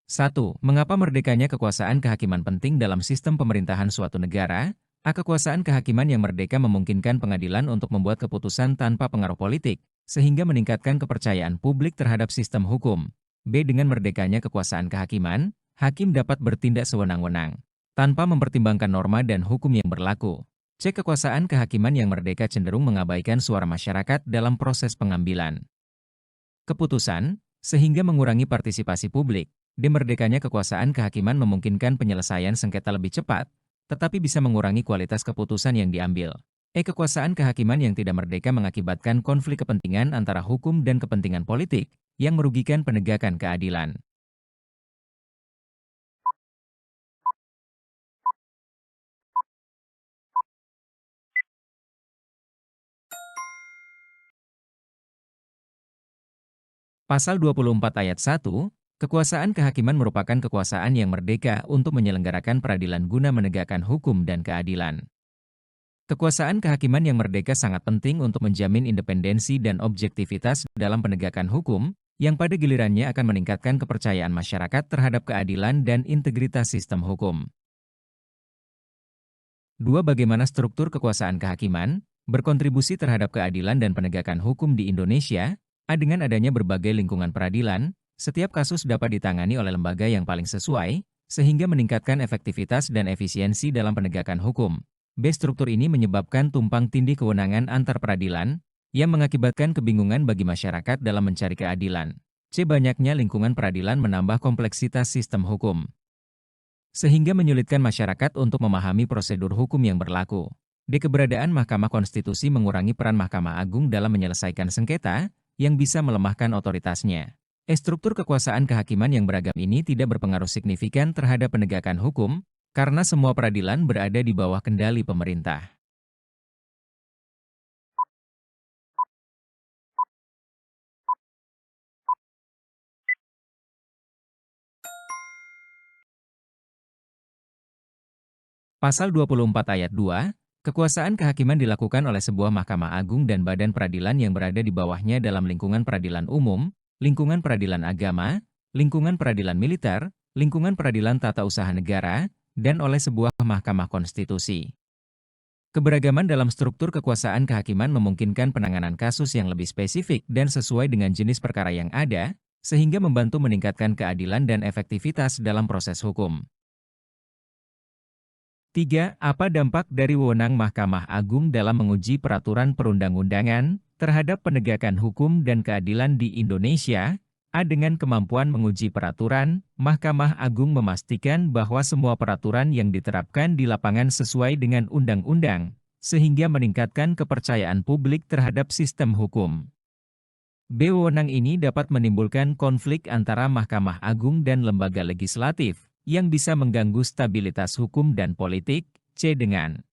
1. Mengapa merdekanya kekuasaan kehakiman penting dalam sistem pemerintahan suatu negara? A. Kekuasaan kehakiman yang merdeka memungkinkan pengadilan untuk membuat keputusan tanpa pengaruh politik, sehingga meningkatkan kepercayaan publik terhadap sistem hukum. B. Dengan merdekanya kekuasaan kehakiman, hakim dapat bertindak sewenang-wenang, tanpa mempertimbangkan norma dan hukum yang berlaku. C. Kekuasaan kehakiman yang merdeka cenderung mengabaikan suara masyarakat dalam proses pengambilan keputusan, sehingga mengurangi partisipasi publik. D. Merdekanya kekuasaan kehakiman memungkinkan penyelesaian sengketa lebih cepat, tetapi bisa mengurangi kualitas keputusan yang diambil. E. Kekuasaan kehakiman yang tidak merdeka mengakibatkan konflik kepentingan antara hukum dan kepentingan politik, yang merugikan penegakan keadilan. Pasal 24 ayat 1, kekuasaan kehakiman merupakan kekuasaan yang merdeka untuk menyelenggarakan peradilan guna menegakkan hukum dan keadilan. Kekuasaan kehakiman yang merdeka sangat penting untuk menjamin independensi dan objektivitas dalam penegakan hukum, yang pada gilirannya akan meningkatkan kepercayaan masyarakat terhadap keadilan dan integritas sistem hukum. 2. Bagaimana struktur kekuasaan kehakiman berkontribusi terhadap keadilan dan penegakan hukum di Indonesia? A. Dengan adanya berbagai lingkungan peradilan, setiap kasus dapat ditangani oleh lembaga yang paling sesuai, sehingga meningkatkan efektivitas dan efisiensi dalam penegakan hukum. B. Struktur ini menyebabkan tumpang tindih kewenangan antar peradilan, yang mengakibatkan kebingungan bagi masyarakat dalam mencari keadilan. C. Banyaknya lingkungan peradilan menambah kompleksitas sistem hukum, sehingga menyulitkan masyarakat untuk memahami prosedur hukum yang berlaku. D. Keberadaan Mahkamah Konstitusi mengurangi peran Mahkamah Agung dalam menyelesaikan sengketa, yang bisa melemahkan otoritasnya. Struktur kekuasaan kehakiman yang beragam ini tidak berpengaruh signifikan terhadap penegakan hukum, karena semua peradilan berada di bawah kendali pemerintah. Pasal 24 ayat 2, kekuasaan kehakiman dilakukan oleh sebuah Mahkamah Agung dan badan peradilan yang berada di bawahnya dalam lingkungan peradilan umum, lingkungan peradilan agama, lingkungan peradilan militer, lingkungan peradilan tata usaha negara, dan oleh sebuah Mahkamah Konstitusi. Keberagaman dalam struktur kekuasaan kehakiman memungkinkan penanganan kasus yang lebih spesifik dan sesuai dengan jenis perkara yang ada, sehingga membantu meningkatkan keadilan dan efektivitas dalam proses hukum. 3. Apa dampak dari wewenang Mahkamah Agung dalam menguji peraturan perundang-undangan terhadap penegakan hukum dan keadilan di Indonesia? A. Dengan kemampuan menguji peraturan, Mahkamah Agung memastikan bahwa semua peraturan yang diterapkan di lapangan sesuai dengan undang-undang, sehingga meningkatkan kepercayaan publik terhadap sistem hukum. B. Wewenang ini dapat menimbulkan konflik antara Mahkamah Agung dan lembaga legislatif, yang bisa mengganggu stabilitas hukum dan politik. C. Dengan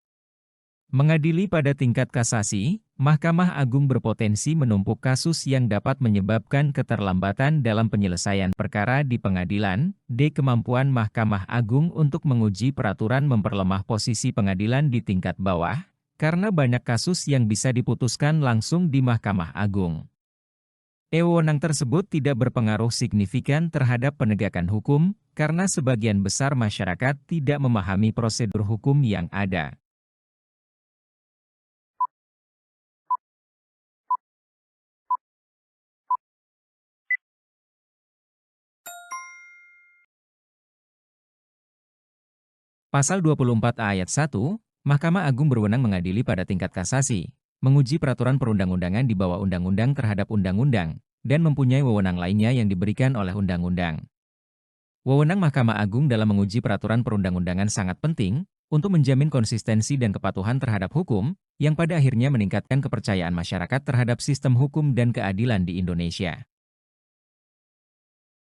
mengadili pada tingkat kasasi, Mahkamah Agung berpotensi menumpuk kasus yang dapat menyebabkan keterlambatan dalam penyelesaian perkara di pengadilan. D. Kemampuan Mahkamah Agung untuk menguji peraturan memperlemah posisi pengadilan di tingkat bawah, karena banyak kasus yang bisa diputuskan langsung di Mahkamah Agung. Wewenang tersebut tidak berpengaruh signifikan terhadap penegakan hukum, karena sebagian besar masyarakat tidak memahami prosedur hukum yang ada. Pasal 24 ayat 1, Mahkamah Agung berwenang mengadili pada tingkat kasasi, menguji peraturan perundang-undangan di bawah undang-undang terhadap undang-undang, dan mempunyai wewenang lainnya yang diberikan oleh undang-undang. Wewenang Mahkamah Agung dalam menguji peraturan perundang-undangan sangat penting untuk menjamin konsistensi dan kepatuhan terhadap hukum, yang pada akhirnya meningkatkan kepercayaan masyarakat terhadap sistem hukum dan keadilan di Indonesia.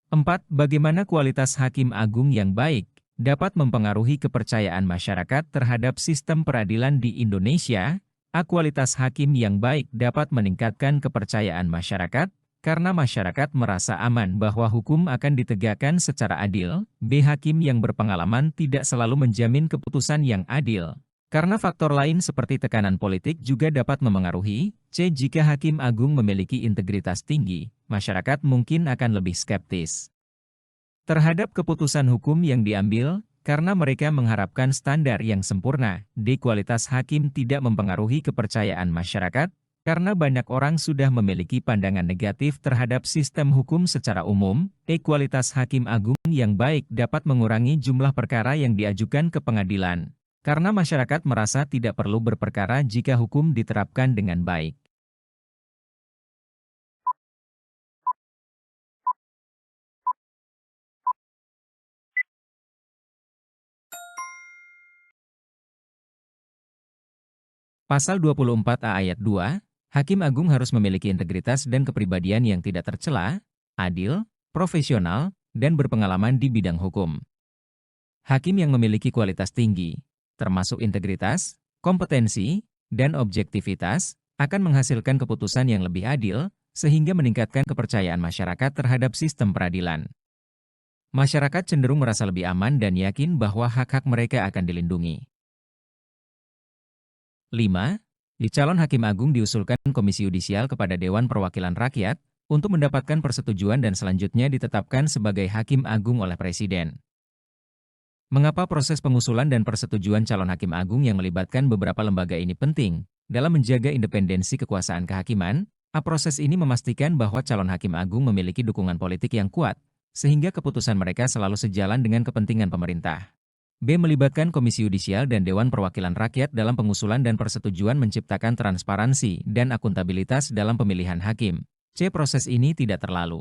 4. Bagaimana kualitas hakim agung yang baik dapat mempengaruhi kepercayaan masyarakat terhadap sistem peradilan di Indonesia? A. Kualitas hakim yang baik dapat meningkatkan kepercayaan masyarakat, karena masyarakat merasa aman bahwa hukum akan ditegakkan secara adil. B. Hakim yang berpengalaman tidak selalu menjamin keputusan yang adil, karena faktor lain seperti tekanan politik juga dapat memengaruhi. C. Jika hakim agung memiliki integritas tinggi, masyarakat mungkin akan lebih skeptis. terhadap keputusan hukum yang diambil, karena mereka mengharapkan standar yang sempurna. D. Kualitas hakim tidak mempengaruhi kepercayaan masyarakat, karena banyak orang sudah memiliki pandangan negatif terhadap sistem hukum secara umum. E. Kualitas hakim agung yang baik dapat mengurangi jumlah perkara yang diajukan ke pengadilan, karena masyarakat merasa tidak perlu berperkara jika hukum diterapkan dengan baik. Pasal 24A ayat 2, Hakim Agung harus memiliki integritas dan kepribadian yang tidak tercela, adil, profesional, dan berpengalaman di bidang hukum. Hakim yang memiliki kualitas tinggi, termasuk integritas, kompetensi, dan objektivitas, akan menghasilkan keputusan yang lebih adil, sehingga meningkatkan kepercayaan masyarakat terhadap sistem peradilan. Masyarakat cenderung merasa lebih aman dan yakin bahwa hak-hak mereka akan dilindungi. 5. Di calon Hakim Agung diusulkan Komisi Yudisial kepada Dewan Perwakilan Rakyat untuk mendapatkan persetujuan dan selanjutnya ditetapkan sebagai Hakim Agung oleh Presiden. Mengapa proses pengusulan dan persetujuan calon Hakim Agung yang melibatkan beberapa lembaga ini penting? Dalam menjaga independensi kekuasaan kehakiman, proses ini memastikan bahwa calon Hakim Agung memiliki dukungan politik yang kuat, sehingga keputusan mereka selalu sejalan dengan kepentingan pemerintah. B. Melibatkan Komisi Yudisial dan Dewan Perwakilan Rakyat dalam pengusulan dan persetujuan menciptakan transparansi dan akuntabilitas dalam pemilihan hakim. C. Proses ini tidak terlalu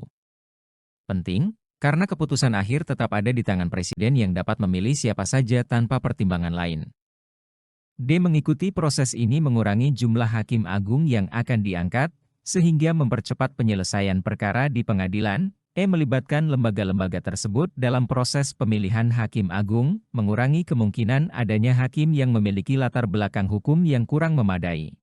penting, karena keputusan akhir tetap ada di tangan Presiden yang dapat memilih siapa saja tanpa pertimbangan lain. D. Mengikuti proses ini mengurangi jumlah Hakim Agung yang akan diangkat, sehingga mempercepat penyelesaian perkara di pengadilan. E. Melibatkan lembaga-lembaga tersebut dalam proses pemilihan Hakim Agung, mengurangi kemungkinan adanya hakim yang memiliki latar belakang hukum yang kurang memadai.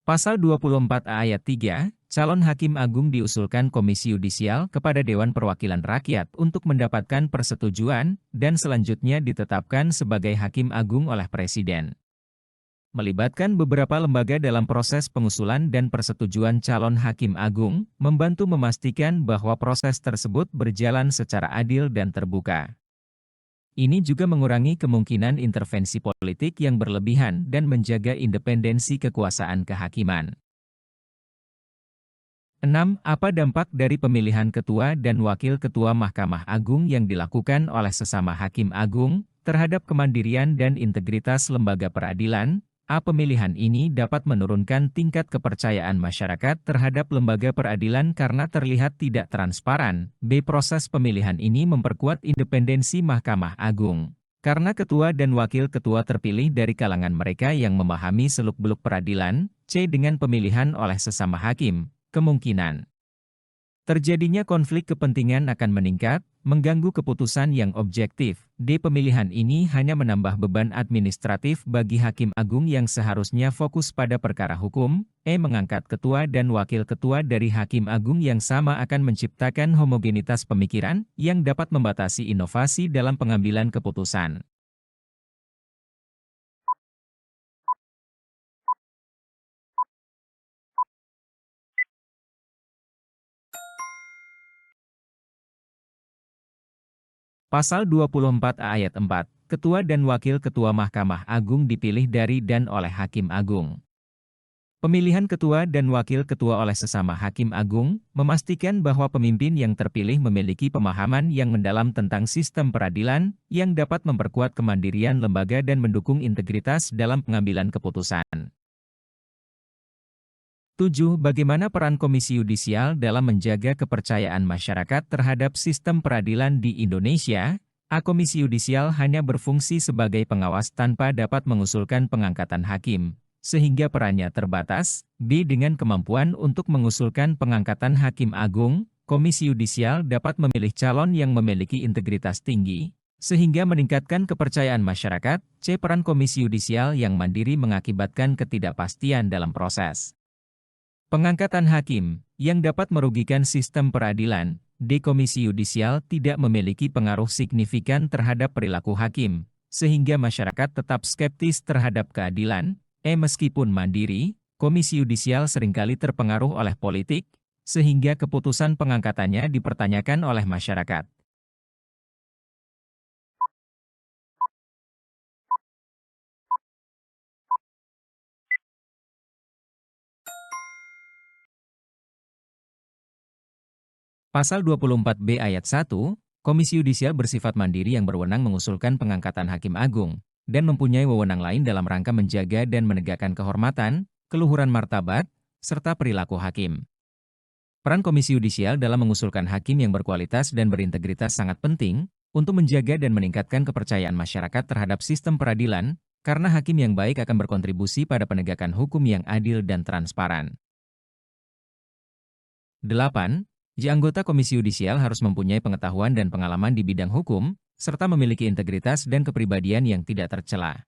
Pasal 24A ayat 3, calon Hakim Agung diusulkan Komisi Yudisial kepada Dewan Perwakilan Rakyat untuk mendapatkan persetujuan dan selanjutnya ditetapkan sebagai Hakim Agung oleh Presiden. Melibatkan beberapa lembaga dalam proses pengusulan dan persetujuan calon Hakim Agung, membantu memastikan bahwa proses tersebut berjalan secara adil dan terbuka. Ini juga mengurangi kemungkinan intervensi politik yang berlebihan dan menjaga independensi kekuasaan kehakiman. 6. Apa dampak dari pemilihan ketua dan wakil ketua Mahkamah Agung yang dilakukan oleh sesama Hakim Agung terhadap kemandirian dan integritas lembaga peradilan? A. Pemilihan ini dapat menurunkan tingkat kepercayaan masyarakat terhadap lembaga peradilan karena terlihat tidak transparan. B. Proses pemilihan ini memperkuat independensi Mahkamah Agung, karena ketua dan wakil ketua terpilih dari kalangan mereka yang memahami seluk-beluk peradilan. C. Dengan pemilihan oleh sesama hakim, kemungkinan terjadinya konflik kepentingan akan meningkat, mengganggu keputusan yang objektif. D. Pemilihan ini hanya menambah beban administratif bagi Hakim Agung yang seharusnya fokus pada perkara hukum. E. Mengangkat ketua dan wakil ketua dari Hakim Agung yang sama akan menciptakan homogenitas pemikiran yang dapat membatasi inovasi dalam pengambilan keputusan. Pasal 24A ayat 4, Ketua dan Wakil Ketua Mahkamah Agung dipilih dari dan oleh Hakim Agung. Pemilihan ketua dan wakil ketua oleh sesama Hakim Agung memastikan bahwa pemimpin yang terpilih memiliki pemahaman yang mendalam tentang sistem peradilan yang dapat memperkuat kemandirian lembaga dan mendukung integritas dalam pengambilan keputusan. 7. Bagaimana peran Komisi Yudisial dalam menjaga kepercayaan masyarakat terhadap sistem peradilan di Indonesia? A. Komisi Yudisial hanya berfungsi sebagai pengawas tanpa dapat mengusulkan pengangkatan hakim, sehingga perannya terbatas. B. Dengan kemampuan untuk mengusulkan pengangkatan Hakim Agung, Komisi Yudisial dapat memilih calon yang memiliki integritas tinggi, sehingga meningkatkan kepercayaan masyarakat. C. Peran Komisi Yudisial yang mandiri mengakibatkan ketidakpastian dalam proses pengangkatan hakim, yang dapat merugikan sistem peradilan. D. Komisi Yudisial tidak memiliki pengaruh signifikan terhadap perilaku hakim, sehingga masyarakat tetap skeptis terhadap keadilan. Meskipun mandiri, Komisi Yudisial seringkali terpengaruh oleh politik, sehingga keputusan pengangkatannya dipertanyakan oleh masyarakat. Pasal 24B ayat 1, Komisi Yudisial bersifat mandiri yang berwenang mengusulkan pengangkatan Hakim Agung, dan mempunyai wewenang lain dalam rangka menjaga dan menegakkan kehormatan, keluhuran martabat, serta perilaku hakim. Peran Komisi Yudisial dalam mengusulkan hakim yang berkualitas dan berintegritas sangat penting untuk menjaga dan meningkatkan kepercayaan masyarakat terhadap sistem peradilan, karena hakim yang baik akan berkontribusi pada penegakan hukum yang adil dan transparan. 8. Anggota Komisi Yudisial harus mempunyai pengetahuan dan pengalaman di bidang hukum, serta memiliki integritas dan kepribadian yang tidak tercela.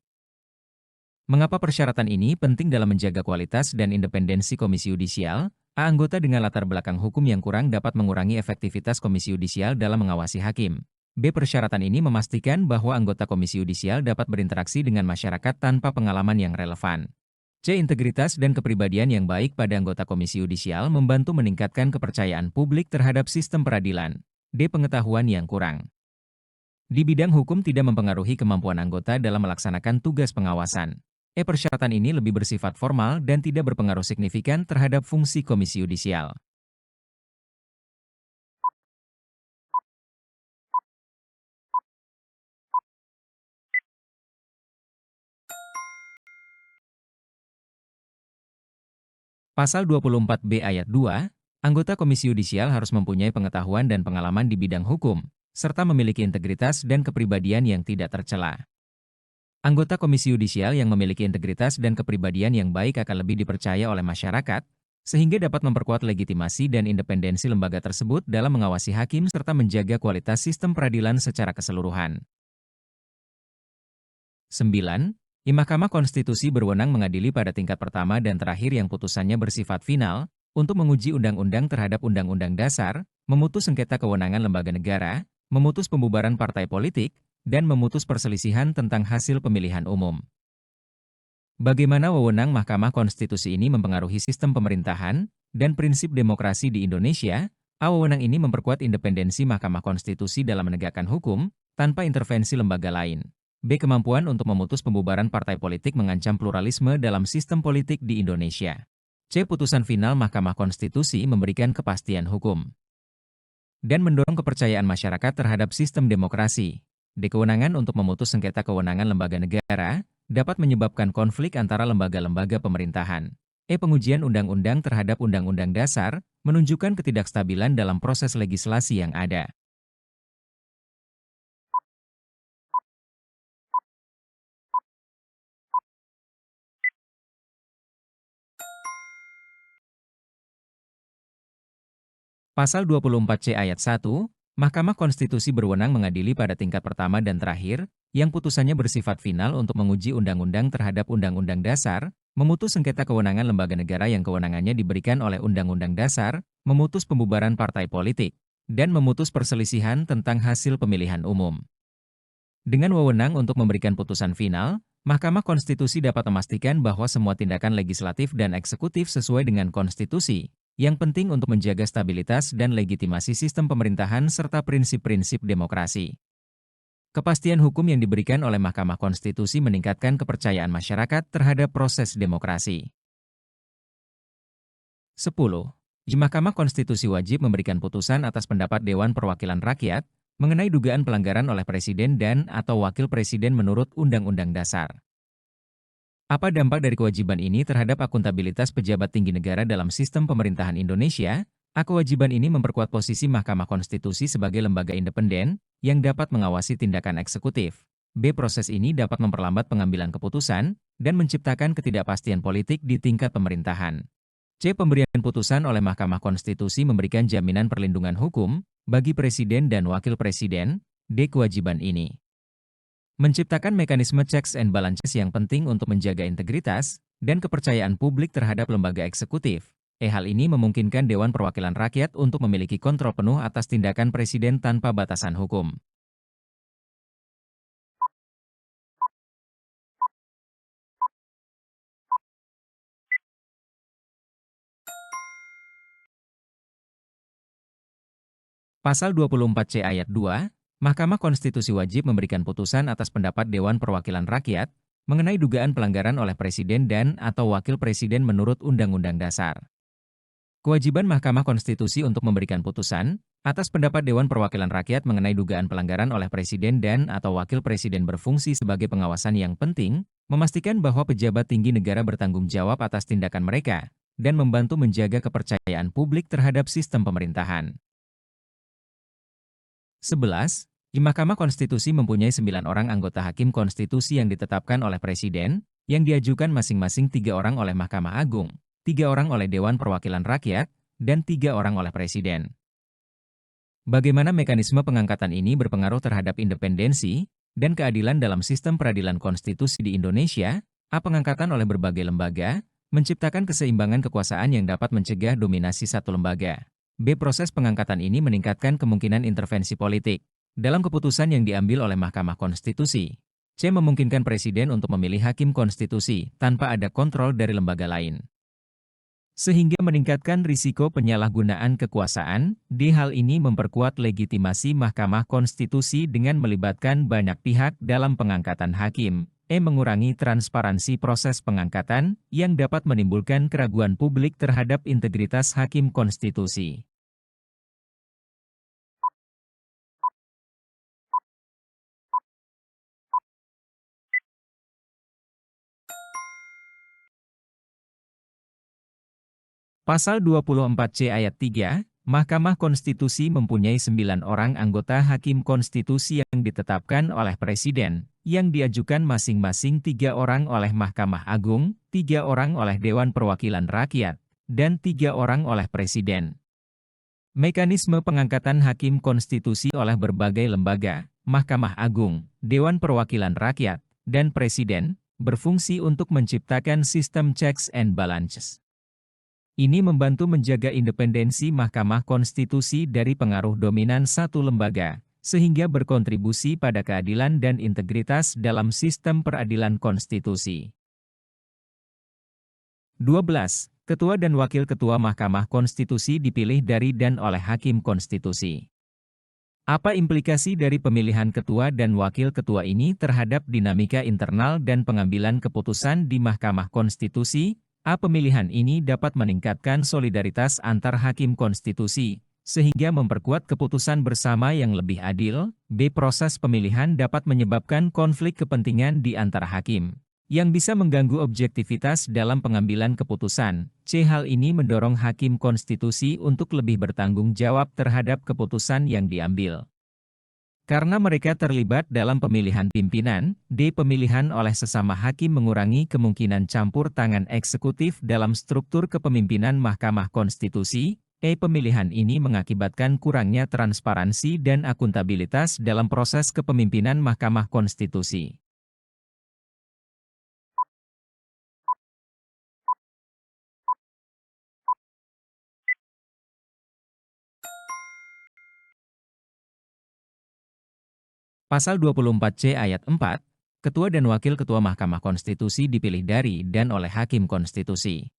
Mengapa persyaratan ini penting dalam menjaga kualitas dan independensi Komisi Yudisial? Anggota dengan latar belakang hukum yang kurang dapat mengurangi efektivitas Komisi Yudisial dalam mengawasi hakim. Persyaratan ini memastikan bahwa anggota Komisi Yudisial dapat berinteraksi dengan masyarakat tanpa pengalaman yang relevan. Integritas dan kepribadian yang baik pada anggota Komisi Yudisial membantu meningkatkan kepercayaan publik terhadap sistem peradilan. Pengetahuan yang kurang di bidang hukum tidak mempengaruhi kemampuan anggota dalam melaksanakan tugas pengawasan. Persyaratan ini lebih bersifat formal dan tidak berpengaruh signifikan terhadap fungsi Komisi Yudisial. Pasal 24B ayat 2, anggota Komisi Yudisial harus mempunyai pengetahuan dan pengalaman di bidang hukum, serta memiliki integritas dan kepribadian yang tidak tercela. Anggota Komisi Yudisial yang memiliki integritas dan kepribadian yang baik akan lebih dipercaya oleh masyarakat, sehingga dapat memperkuat legitimasi dan independensi lembaga tersebut dalam mengawasi hakim serta menjaga kualitas sistem peradilan secara keseluruhan. 9. Mahkamah Konstitusi berwenang mengadili pada tingkat pertama dan terakhir yang putusannya bersifat final, untuk menguji undang-undang terhadap undang-undang dasar, memutus sengketa kewenangan lembaga negara, memutus pembubaran partai politik, dan memutus perselisihan tentang hasil pemilihan umum. Bagaimana wewenang Mahkamah Konstitusi ini mempengaruhi sistem pemerintahan dan prinsip demokrasi di Indonesia? Wewenang ini memperkuat independensi Mahkamah Konstitusi dalam menegakkan hukum, tanpa intervensi lembaga lain. Kemampuan untuk memutus pembubaran partai politik mengancam pluralisme dalam sistem politik di Indonesia. Putusan final Mahkamah Konstitusi memberikan kepastian hukum dan mendorong kepercayaan masyarakat terhadap sistem demokrasi. Kewenangan untuk memutus sengketa kewenangan lembaga negara dapat menyebabkan konflik antara lembaga-lembaga pemerintahan. Pengujian undang-undang terhadap undang-undang dasar menunjukkan ketidakstabilan dalam proses legislasi yang ada. Pasal 24C ayat 1, Mahkamah Konstitusi berwenang mengadili pada tingkat pertama dan terakhir, yang putusannya bersifat final untuk menguji undang-undang terhadap undang-undang dasar, memutus sengketa kewenangan lembaga negara yang kewenangannya diberikan oleh undang-undang dasar, memutus pembubaran partai politik, dan memutus perselisihan tentang hasil pemilihan umum. Dengan wewenang untuk memberikan putusan final, Mahkamah Konstitusi dapat memastikan bahwa semua tindakan legislatif dan eksekutif sesuai dengan konstitusi, yang penting untuk menjaga stabilitas dan legitimasi sistem pemerintahan serta prinsip-prinsip demokrasi. Kepastian hukum yang diberikan oleh Mahkamah Konstitusi meningkatkan kepercayaan masyarakat terhadap proses demokrasi. 10. Mahkamah Konstitusi wajib memberikan putusan atas pendapat Dewan Perwakilan Rakyat mengenai dugaan pelanggaran oleh Presiden dan/atau Wakil Presiden menurut Undang-Undang Dasar. Apa dampak dari kewajiban ini terhadap akuntabilitas pejabat tinggi negara dalam sistem pemerintahan Indonesia? Kewajiban ini memperkuat posisi Mahkamah Konstitusi sebagai lembaga independen yang dapat mengawasi tindakan eksekutif. Proses ini dapat memperlambat pengambilan keputusan dan menciptakan ketidakpastian politik di tingkat pemerintahan. Pemberian putusan oleh Mahkamah Konstitusi memberikan jaminan perlindungan hukum bagi Presiden dan Wakil Presiden. Kewajiban ini menciptakan mekanisme checks and balances yang penting untuk menjaga integritas dan kepercayaan publik terhadap lembaga eksekutif. Hal ini memungkinkan Dewan Perwakilan Rakyat untuk memiliki kontrol penuh atas tindakan Presiden tanpa batasan hukum. Pasal 24C ayat 2, Mahkamah Konstitusi wajib memberikan putusan atas pendapat Dewan Perwakilan Rakyat mengenai dugaan pelanggaran oleh Presiden dan atau Wakil Presiden menurut Undang-Undang Dasar. Kewajiban Mahkamah Konstitusi untuk memberikan putusan atas pendapat Dewan Perwakilan Rakyat mengenai dugaan pelanggaran oleh Presiden dan atau Wakil Presiden berfungsi sebagai pengawasan yang penting, memastikan bahwa pejabat tinggi negara bertanggung jawab atas tindakan mereka, dan membantu menjaga kepercayaan publik terhadap sistem pemerintahan. 11. Di Mahkamah Konstitusi mempunyai 9 orang anggota Hakim Konstitusi yang ditetapkan oleh Presiden, yang diajukan masing-masing 3 orang oleh Mahkamah Agung, 3 orang oleh Dewan Perwakilan Rakyat, dan 3 orang oleh Presiden. Bagaimana mekanisme pengangkatan ini berpengaruh terhadap independensi dan keadilan dalam sistem peradilan konstitusi di Indonesia? A. Pengangkatan oleh berbagai lembaga, menciptakan keseimbangan kekuasaan yang dapat mencegah dominasi satu lembaga. B. Proses pengangkatan ini meningkatkan kemungkinan intervensi politik dalam keputusan yang diambil oleh Mahkamah Konstitusi. C. Memungkinkan Presiden untuk memilih Hakim Konstitusi tanpa ada kontrol dari lembaga lain, sehingga meningkatkan risiko penyalahgunaan kekuasaan. D. Hal ini memperkuat legitimasi Mahkamah Konstitusi dengan melibatkan banyak pihak dalam pengangkatan hakim. E. Mengurangi transparansi proses pengangkatan yang dapat menimbulkan keraguan publik terhadap integritas Hakim Konstitusi. Pasal 24C ayat 3, Mahkamah Konstitusi mempunyai 9 orang anggota Hakim Konstitusi yang ditetapkan oleh Presiden, yang diajukan masing-masing 3 orang oleh Mahkamah Agung, 3 orang oleh Dewan Perwakilan Rakyat, dan 3 orang oleh Presiden. Mekanisme pengangkatan Hakim Konstitusi oleh berbagai lembaga, Mahkamah Agung, Dewan Perwakilan Rakyat, dan Presiden, berfungsi untuk menciptakan sistem checks and balances. Ini membantu menjaga independensi Mahkamah Konstitusi dari pengaruh dominan satu lembaga, sehingga berkontribusi pada keadilan dan integritas dalam sistem peradilan konstitusi. 12. Ketua dan Wakil Ketua Mahkamah Konstitusi dipilih dari dan oleh Hakim Konstitusi. Apa implikasi dari pemilihan ketua dan wakil ketua ini terhadap dinamika internal dan pengambilan keputusan di Mahkamah Konstitusi? A. Pemilihan ini dapat meningkatkan solidaritas antar hakim konstitusi, sehingga memperkuat keputusan bersama yang lebih adil. B. Proses pemilihan dapat menyebabkan konflik kepentingan di antara hakim, yang bisa mengganggu objektivitas dalam pengambilan keputusan. C. Hal ini mendorong hakim konstitusi untuk lebih bertanggung jawab terhadap keputusan yang diambil, karena mereka terlibat dalam pemilihan pimpinan. D. Pemilihan oleh sesama hakim mengurangi kemungkinan campur tangan eksekutif dalam struktur kepemimpinan Mahkamah Konstitusi. E. Pemilihan ini mengakibatkan kurangnya transparansi dan akuntabilitas dalam proses kepemimpinan Mahkamah Konstitusi. Pasal 24C ayat 4, Ketua dan Wakil Ketua Mahkamah Konstitusi dipilih dari dan oleh Hakim Konstitusi.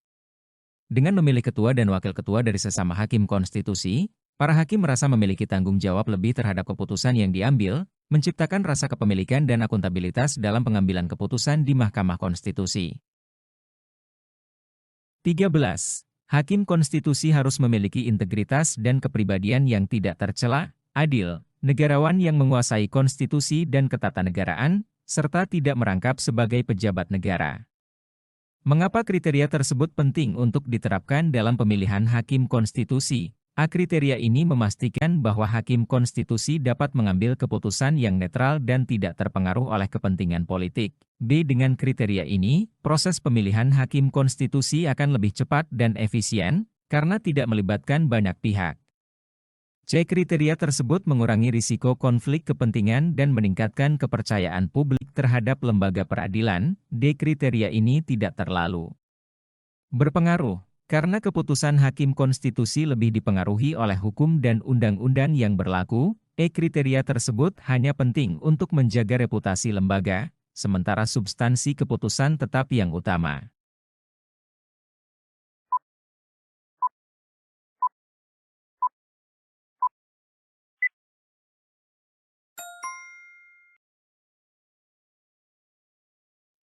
Dengan memilih ketua dan wakil ketua dari sesama Hakim Konstitusi, para hakim merasa memiliki tanggung jawab lebih terhadap keputusan yang diambil, menciptakan rasa kepemilikan dan akuntabilitas dalam pengambilan keputusan di Mahkamah Konstitusi. 13. Hakim Konstitusi harus memiliki integritas dan kepribadian yang tidak tercela, adil, negarawan yang menguasai konstitusi dan ketatanegaraan, serta tidak merangkap sebagai pejabat negara. Mengapa kriteria tersebut penting untuk diterapkan dalam pemilihan hakim konstitusi? A. Kriteria ini memastikan bahwa hakim konstitusi dapat mengambil keputusan yang netral dan tidak terpengaruh oleh kepentingan politik. B. Dengan kriteria ini, proses pemilihan hakim konstitusi akan lebih cepat dan efisien, karena tidak melibatkan banyak pihak. C. Kriteria tersebut mengurangi risiko konflik kepentingan dan meningkatkan kepercayaan publik terhadap lembaga peradilan. D. Kriteria ini tidak terlalu berpengaruh, karena keputusan hakim konstitusi lebih dipengaruhi oleh hukum dan undang-undang yang berlaku. E. Kriteria tersebut hanya penting untuk menjaga reputasi lembaga, sementara substansi keputusan tetap yang utama.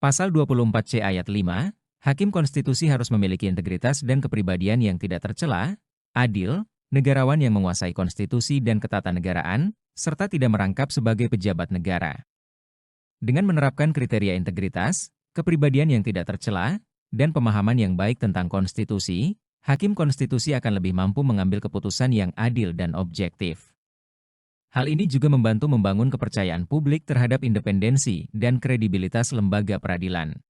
Pasal 24C ayat 5, Hakim konstitusi harus memiliki integritas dan kepribadian yang tidak tercela, adil, negarawan yang menguasai konstitusi dan ketatanegaraan, serta tidak merangkap sebagai pejabat negara. Dengan menerapkan kriteria integritas, kepribadian yang tidak tercela, dan pemahaman yang baik tentang konstitusi, Hakim konstitusi akan lebih mampu mengambil keputusan yang adil dan objektif. Hal ini juga membantu membangun kepercayaan publik terhadap independensi dan kredibilitas lembaga peradilan.